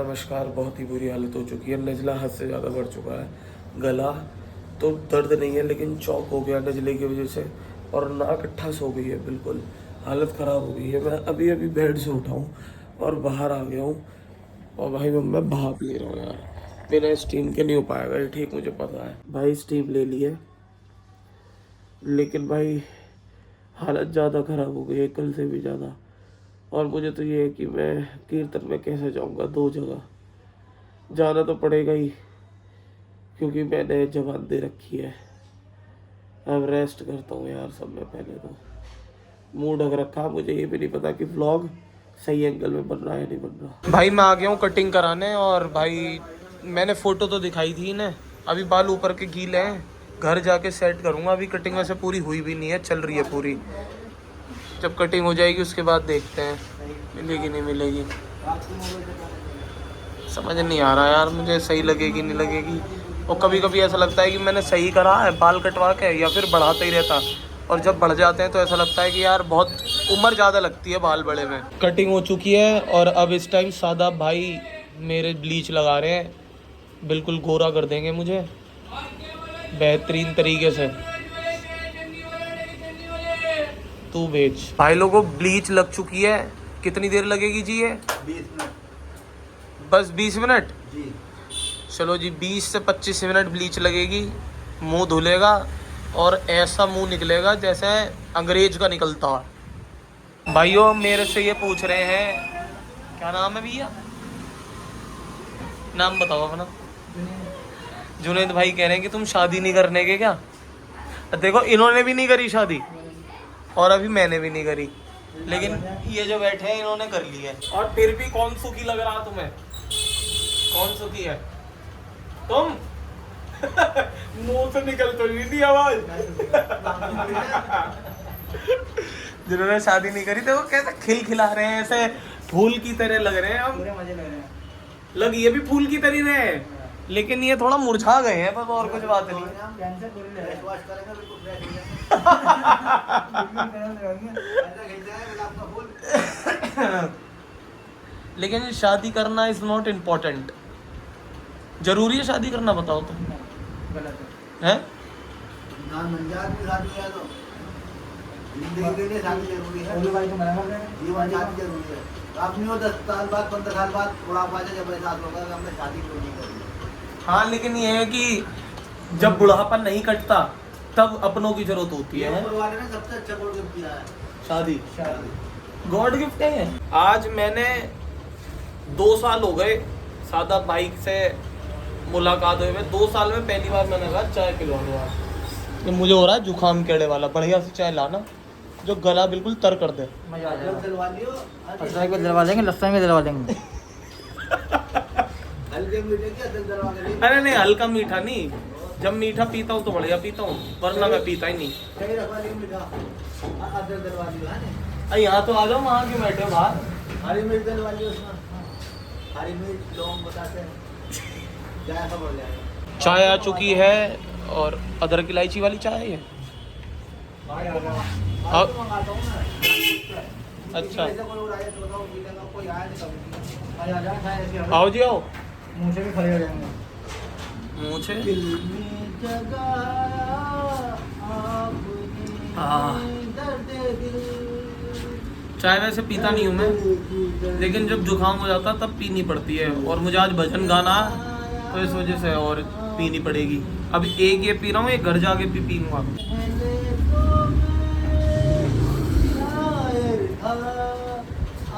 नमस्कार। बहुत ही बुरी हालत हो चुकी है, नज़ला हद से ज़्यादा बढ़ चुका है। गला तो दर्द नहीं है लेकिन चौक हो गया नज़ले की वजह से, और नाक ठस हो गई है, बिल्कुल हालत ख़राब हो गई है। मैं अभी अभी बेड से उठा हूँ और बाहर आ गया हूँ, और भाई मैं भाप ले रहा हूँ यार। बिना स्टीम के नहीं हो पाएगा ये, ठीक मुझे पता है भाई। स्टीम ले ली है लेकिन भाई हालत ज़्यादा ख़राब हो गई है, कल से भी ज़्यादा। और मुझे तो ये है कि मैं कीर्तन में कैसे जाऊंगा, 2 जगह जाना तो पड़ेगा ही क्योंकि मैंने जबान दे रखी है। अब रेस्ट करता हूँ यार सब में। पहले तो मूड ढक रखा, मुझे ये भी नहीं पता कि व्लॉग सही एंगल में बन रहा है या नहीं बन रहा। भाई मैं आ गया हूँ कटिंग कराने, और भाई मैंने फ़ोटो तो दिखाई थी ना, अभी बाल ऊपर के गीले हैं, घर जाके सेट करूँगा। अभी कटिंग वैसे पूरी हुई भी नहीं है, चल रही है पूरी। जब कटिंग हो जाएगी उसके बाद देखते हैं मिलेगी नहीं मिलेगी। समझ नहीं आ रहा यार मुझे, सही लगेगी नहीं लगेगी। और कभी कभी ऐसा लगता है कि मैंने सही करा है बाल कटवा के, या फिर बढ़ाता ही रहता। और जब बढ़ जाते हैं तो ऐसा लगता है कि यार बहुत उम्र ज़्यादा लगती है बाल बड़े में। कटिंग हो चुकी है और अब इस टाइम सादा भाई मेरे ब्लीच लगा रहे हैं, बिल्कुल गोरा कर देंगे मुझे बेहतरीन तरीके से। तू बेच भाई। लोगों ब्लीच लग चुकी है, कितनी देर लगेगी जी ये? 20 मिनट। बस 20 मिनट जी। चलो जी, 20 से 25 मिनट ब्लीच लगेगी। मुंह धुलेगा और ऐसा मुंह निकलेगा जैसे अंग्रेज का निकलता है। भाइयों मेरे से ये पूछ रहे हैं, क्या नाम है भैया? नाम बताओ अपना। जुनैद भाई कह रहे हैं कि तुम शादी नहीं करने के क्या? देखो इन्होंने भी नहीं करी शादी और अभी मैंने भी नहीं करी, लेकिन ये जो बैठे हैं इन्होंने कर ली है। और फिर भी कौन सुखी लग रहा तुम्हें? कौन सुखी है? तुम? मुंह से निकल तो नहीं थी आवाज। जिन्होंने शादी नहीं करी थे वो कैसे खिलखिला रहे हैं, ऐसे फूल की तरह लग रहे हैं। हम पूरे मजे ले रहे हैं। लग ये भी फूल की तरह रहे हैं, लेकिन ये थोड़ा मुरझा गए हैं बस, और कुछ बात नहीं। हम कैंसर पूरी ले रहे हैं। वॉश करेंगे बिल्कुल फ्रेश हो जाएंगे। लेकिन शादी करना इज नॉट इम्पोर्टेंट। जरूरी है शादी करना? बताओ तो। गलत है ना, मंजात भी शादी है तो जिंदगी के लिए शादी जरूरी है। भाई को मना कर रहे हैं, जीवन शादी जरूरी है। आपने वो 10 साल बाद 15 साल बाद बुढ़ापा से जब एहसास होगा कि हमने शादी क्यों नहीं करी। हाँ, लेकिन ये है कि जब बुढ़ापा नहीं कटता तब अपनों की जरूरत होती है। ऊपर वाले ने सबसे अच्छा गॉड गिफ्ट दिया है, शादी शादी। गॉड गिफ्ट है। आज मैंने 2 साल हो गए सादा बाइक से मुलाकात हुए। 2 साल में पहली बार मैंने कहा चाय पिलवा दो यार। ये मुझे हो रहा है जुकाम केड़े वाला, बढ़िया से चाय लाना जो गला बिल्कुल तर कर दे। मजा आ जाएगा। दिलवा लियो, अदरक में दिलवा लेंगे, लहसुन में दिलवा लेंगे। हल्के मीठे के दिल दिलवा के लिए। अरे नहीं, हल्का मीठा नहीं। जब मीठा पीता हूँ तो बढ़िया पीता हूँ, वरना मैं पीता ही नहीं। सही रखवा लियो मीठा। अदरक दिलवा लियो है ना। अरे यहाँ तो आ जाओ, वहाँ क्यों बैठे हो बाहर? हरी मिर्च दिलवा लियो उसमें। हरी मिर्च लौंग बताते हैं, जायका बढ़ जाएगा। चाय आ चुकी है और अदरक इलायची वाली चाय है। भाई आ जाओ। हाँ। तो मंगाता हूँ मैं। अच्छा। ऐसे कोई और आया तो बताओ, पीने का कोई आया नहीं कभी। भाई आ जाओ, चाय ऐसी हो। आओ जी आओ। मुंह से भी खड़े हो जाएंगे। मुँह से दिल में जगाया आपने हाँ। दर्द दिल। चाय वैसे पीता नहीं हूँ मैं, लेकिन जब जुकाम हो जाता तब पीनी पड़ती है। और मुझे आज भजन गाना तो इस वजह से और पीनी पड़ेगी। अब एक ये पी रहा हूँ, एक घर जाके भी पीऊँगा।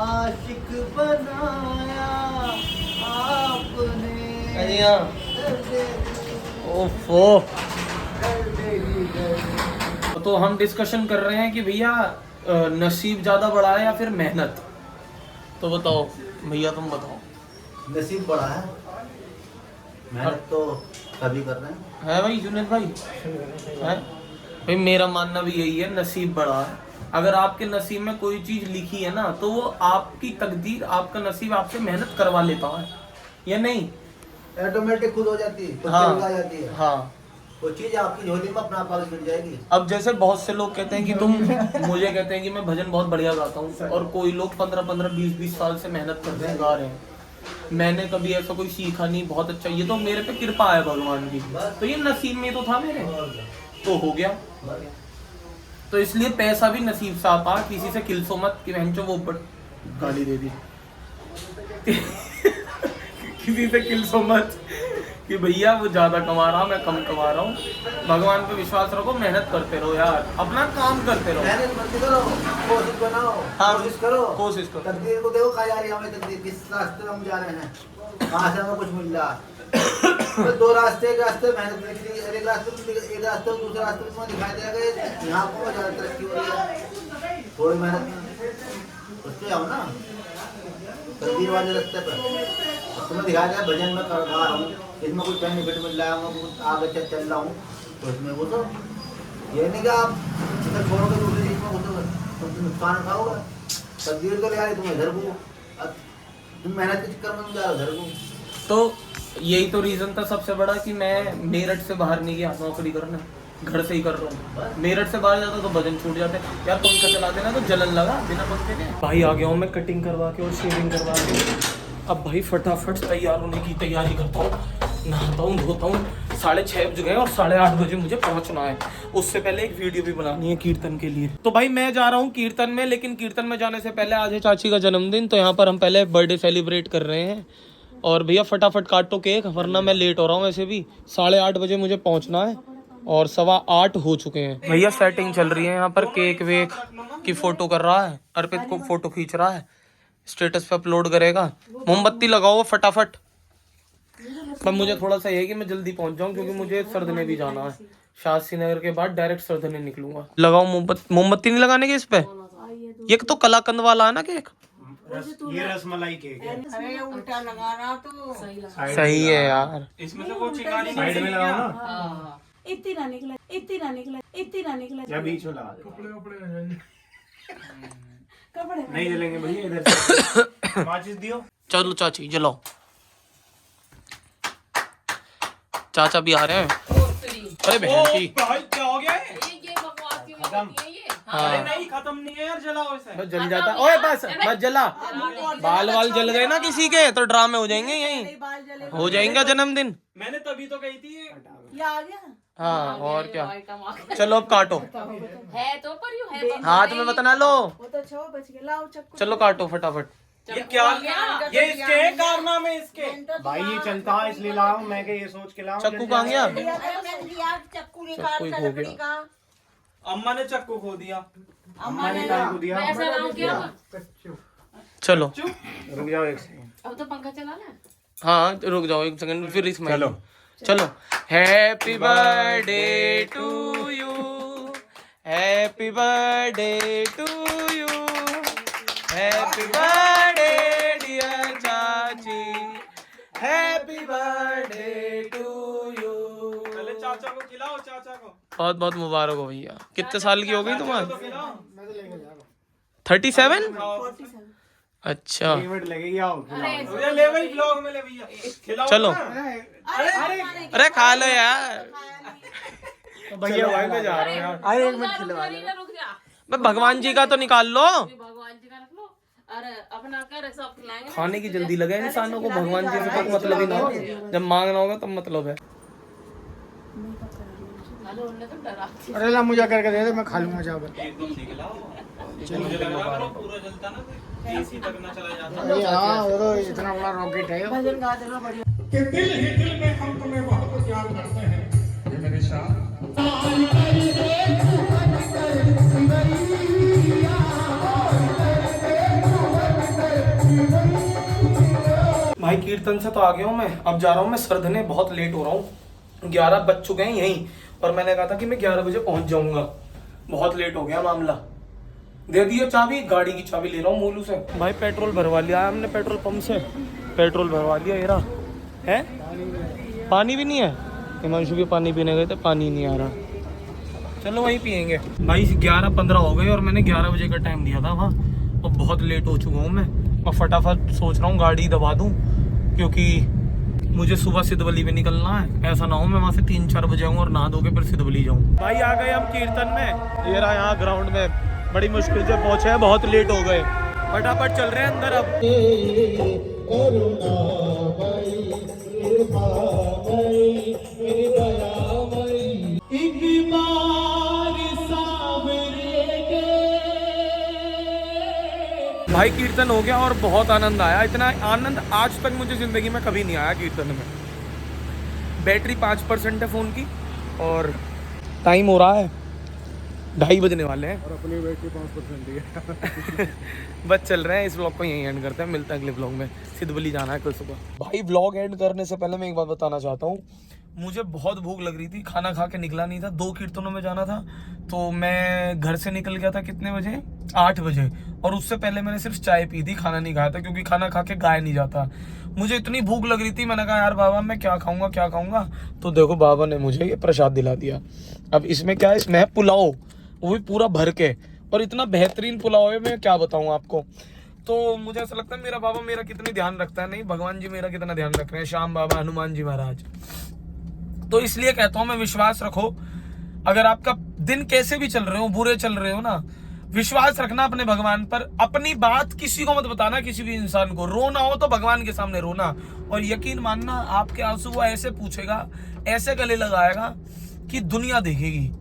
आशिक बनाया आपने। ओफो। तो हम डिस्कशन कर रहे हैं कि भैया नसीब ज़्यादा बड़ा है या फिर मेहनत? तो बताओ भैया, तुम बताओ। नसीब बड़ा है, मेहनत तो सभी कर रहे हैं। है भाई जुनैद भाई? है भाई, मेरा मानना भी यही है, नसीब बड़ा है। अगर आपके नसीब में कोई चीज़ लिखी है ना, तो वो आपकी तकदीर, आपका नसीब आपसे मेहनत करवा लेता है, या नहीं? ऑटोमेटिक खुद हो जाती है, खुद हाँ। आ जाती है। हाँ। वो चीज आपकी झोली में अपना आप मिल जाएगी। अब जैसे बहुत से लोग कहते हैं कि तुम मुझे कहते हैं कि मैं भजन बहुत बढ़िया गाता हूँ, और कोई लोग 15-15, 20-20 साल से मेहनत कर रहे हैं, गा रहे हैं। मैंने कभी ऐसा कोई सीखा नहीं, बहुत अच्छा, ये तो मेरे पे कृपा है भगवान की, तो ये नसीब में तो था मेरे, तो हो गया। तो इसलिए पैसा भी नसीब से आता, किसी से किलसो मत कि बहनचो वो गाली दे दी किसी से किलसो मत कि भैया वो ज्यादा कमा रहा मैं कम कमा रहा हूँ। भगवान पे विश्वास रखो, मेहनत करते रहो यार, अपना काम करते रहो, मेहनत मत करो, कोशिश बनाओ, हाँ, कोशिश करो, कोशिश करो। तकदीर को देखो कहाँ जा रही है हमें, तकदीर किस रास्ते में हम जा रहे हैं, कहाँ से हमें कुछ मिल रहा है। तो दो रास्ते, एक रास्ते मेहनत लिख ली, एक रास्ते एक रास्ते दूसरे रास्ते में दिखाई दे रहा है यहाँ को ज्यादा तरक्की हो रही है, थोड़ी मेहनत उस पे आओ ना, तकदीर वाले रास्ते पर। तुम्हें दिखाई दे भजन में कर रहा हूँ, इसमें कुछ बेनिफिट मिल रहा है, मैं कुछ आगे चल रहा हूँ, तो इसमें वो तो ये नहीं कि आप इधर छोड़ोगे दूसरी चीज में घुसोगे तो तुम नुकसान उठाओगे। तकदीर तो ले आ रही तुम्हें इधर को, अब तुम मेहनत के चक्कर में तुम जा रहे हो इधर को। तो यही तो रीजन था सबसे बड़ा कि मैं मेरठ से बाहर नहीं गया नौकरी करने, घर से ही कर रहा हूँ। मेरठ से बाहर जाता तो भजन छूट जाते यार, पंखा चला देना तो जलन लगा बिना पंखे के। भाई आ गया हूँ मैं कटिंग करवा के और शेविंग करवा के, अब भाई फटाफट तैयार होने की तैयारी करता हूँ, नहाता हूँ धोता हूँ। 6:30 बज गए और 8:30 बजे मुझे पहुंचना है, उससे पहले एक वीडियो भी बनानी है कीर्तन के लिए। तो भाई मैं जा रहा हूँ कीर्तन में, लेकिन कीर्तन में जाने से पहले आज है चाची का जन्मदिन, तो यहाँ पर हम पहले बर्थडे सेलिब्रेट कर रहे हैं। और भैया फटाफट काटो केक, वरना मैं लेट हो रहा हूँ। वैसे भी 8:30 बजे मुझे पहुँचना है और 8:15 हो चुके हैं। भैया सेटिंग चल रही है यहाँ पर, केक वेक की फोटो कर रहा है, अर्पित को फोटो खींच रहा है, स्टेटस पे अपलोड करेगा। मोमबत्ती लगाओ फटाफट। पर मुझे थोड़ा सा ये है कि मैं जल्दी पहुंच जाऊं, क्योंकि मुझे सरदने भी जाना है, शास्त्री नगर के बाद डायरेक्ट सरदने निकलूंगा। लगाओ मोमबत्ती नहीं लगाने के इस पे, ये तो कलाकंद वाला है ना केक, ये रसमलाई केक है। अरे उल्टा लगा रहा तो सही है यार। इसमें से वो चिंगारी साइड में लगाओ ना, इतनी ना निकला, इतनी ना निकला, इतनी ना निकला, या बीच में लगा दो। कपड़े नहीं जलेंगे भैया, इधर से माचिस दियो। चलो चाची जलाओ, चाचा भी आ रहे हैं। अरे बहन की भाई क्या हो गया है? ये बकवास क्यों खत्म। होती है ये? अरे नहीं खत्म नहीं है यार, जलाओ इसे। बस जल जाता। ओए बस मत जला, बाल वाल जल गए ना किसी के तो ड्रामे हो जाएंगे, यहीं बाल जले हो जाएगा जन्मदिन। मैंने तभी तो कही थी ये आ गया। हाँ और क्या, भाई कमाल। चलो अब काटो, है तो पर यूं है पर हाथ में मत ना लो, वो तो 6 बज गए, लाओ चक्कू। चलो काटो फटाफट। ये क्या, ये इसके है कारनामे इसके। भाई ये चलता है इसलिए लाऊं मैं, के ये सोच के लाऊं। चक्कू कहाँ गया? अरे मैंने दिया चक्कू निकाल चक्कू ही कर खो लकड़ी गया। का। अम्मा ने चक्कू खो दिया, अम्मा ने खो दिया। ऐसा लाऊं क्या? चलो रुक जाओ एक सेकंड। अब तो पंखा चला ना। हाँ रुक जाओ एक सेकंड, फिर इसमें चलो चलो। Happy birthday to you, happy birthday to you, happy birthday dear चाची, हैप्पी बर्थडे टू यू। पहले चाचा को खिलाओ, चाचा को बहुत बहुत मुबारक हो भैया। कितने साल की हो गई तो तुम्हारी? खिलाओ। 37? 47। अच्छा मिनट लगेगी, आओ अरे खिलाओ। ले भाई ब्लॉग में ले भैया, खिलाओ चलो। ना। अरे खा लो यार, भैया भाई मैं जा रहा हूँ यार। अरे एक मिनट खिलवा ले, रुक जा। मैं भगवान जी का तो निकाल लो। भगवान जी का रख लो, अरे अपना कर सब खिलाएंगे। खाने की जल्दी लगे इंसानों को, भगवान जी से कोई मतलब ही ना हो, जब मांगना होगा तब मतलब है। अरे उन्होंने तो डरा। अरे ला मुझे करके दे दे, मैं खा लूंगा चावल। एकदम निकलाओ, मुझे लग रहा है पूरा जलता ना तो एसी तक ना चला जाता। अरे हाँ, वो तो इतना बड़ा रॉकेट है। भजन गा देना बढ़िया। कि दिल ही दिल में हम तुम्हें बहुत याद करते हैं। ये मेरे शाह भाई कीर्तन से तो आ गया हूँ मैं, अब जा रहा हूँ मैं सरदने, बहुत लेट हो रहा हूँ, 11 बज चुके हैं यहीं, और मैंने कहा था कि मैं 11 बजे पहुंच जाऊंगा, बहुत लेट हो गया मामला। दे दिया चाबी, गाड़ी की चाबी ले रहा हूँ मोलू से। भाई पेट्रोल भरवा लिया हमने पेट्रोल पंप से, पेट्रोल भरवा लिया। ये रहा है, पानी भी नहीं है, हिमांशु भी पानी पीने गए थे, पानी नहीं आ रहा, चलो वहीं पियेंगे। भाई 11:15 हो गए और मैंने 11 बजे का टाइम दिया था वहाँ, और बहुत लेट हो चुका हूँ मैं, और फटाफट सोच रहा हूँ गाड़ी दबा दूँ, क्योंकि मुझे सुबह सिद्धवली पे निकलना है। ऐसा ना हो मैं वहाँ से 3-4 बजे आऊँ और नहा धो के फिर सिद्धवली जाऊँ। भाई आ गए हम कीर्तन में, ये रहा यहाँ ग्राउंड में, बड़ी मुश्किल से पहुँचे हैं, बहुत लेट हो गए, फटाफट चल रहे हैं अंदर अब। भाई कीर्तन हो गया और बहुत आनंद आया। इतना आनंद आज तक मुझे ज़िंदगी में कभी नहीं आया कीर्तन में। बैटरी 5% है फ़ोन की और टाइम हो रहा है 2:30 बजने वाले हैं और अपनी बैटरी 5% ही है। बस चल रहे हैं। इस व्लॉग को यहीं एंड करते हैं। मिलते हैं अगले व्लॉग में। सिद्धबली जाना है कल सुबह। भाई व्लॉग एंड करने से पहले मैं एक बात बताना चाहता हूँ। मुझे बहुत भूख लग रही थी, खाना खा के निकला नहीं था। 2 कीर्तनों में जाना था तो मैं घर से निकल गया था कितने बजे, 8 बजे। और उससे पहले मैंने सिर्फ चाय पी थी, खाना नहीं खाया था क्योंकि खाना खा के गाया नहीं जाता। मुझे इतनी भूख लग रही थी, मैंने कहा यार बाबा मैं क्या खाऊंगा। तो देखो बाबा ने मुझे ये प्रसाद दिला दिया। अब इसमें क्या है, इसमें है पुलाव, वो भी पूरा भर के, और इतना बेहतरीन पुलाव है मैं क्या बताऊँ आपको। तो मुझे ऐसा लगता है मेरा बाबा मेरा कितनी ध्यान रखता है, नहीं भगवान जी मेरा कितना ध्यान रख रहे हैं, श्याम बाबा, हनुमान जी महाराज। तो इसलिए कहता हूं मैं, विश्वास रखो। अगर आपका दिन कैसे भी चल रहे हो, बुरे चल रहे हो ना, विश्वास रखना अपने भगवान पर। अपनी बात किसी को मत बताना, किसी भी इंसान को। रोना हो तो भगवान के सामने रोना, और यकीन मानना आपके आंसू वो ऐसे पूछेगा, ऐसे गले लगाएगा कि दुनिया देखेगी।